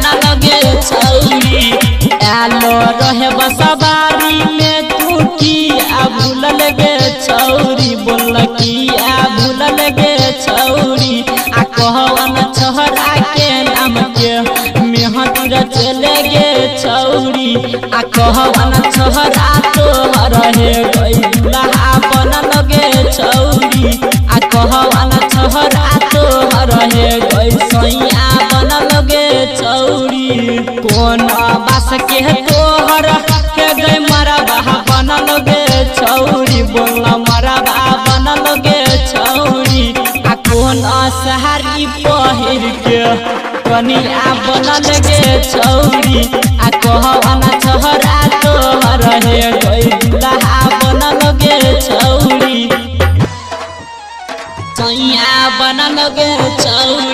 बनल गे छौरी आलो रहे बसवारी में तू किया भूलल गे छौरी बोल किया भूलल गे छौरी आ कहवन छोहरा के नाम के मेहंदी चले गे छौरी आ कहवन छोहरा तोहर हे गइला बनल गे छौरी आ कहवन छोहरा तोहर हे गइसैया बनल गे छौरी कौन बास के तोहर के गई मरबा बनल गे छौरी बोल मरबा बनल गे छौरी आ कौन सहारी पहिर के कनिया बनल गे छौरी आ कहवन छोहरा तोहर हे गइला बनल गे छौरी सैया बनल गे छौरी।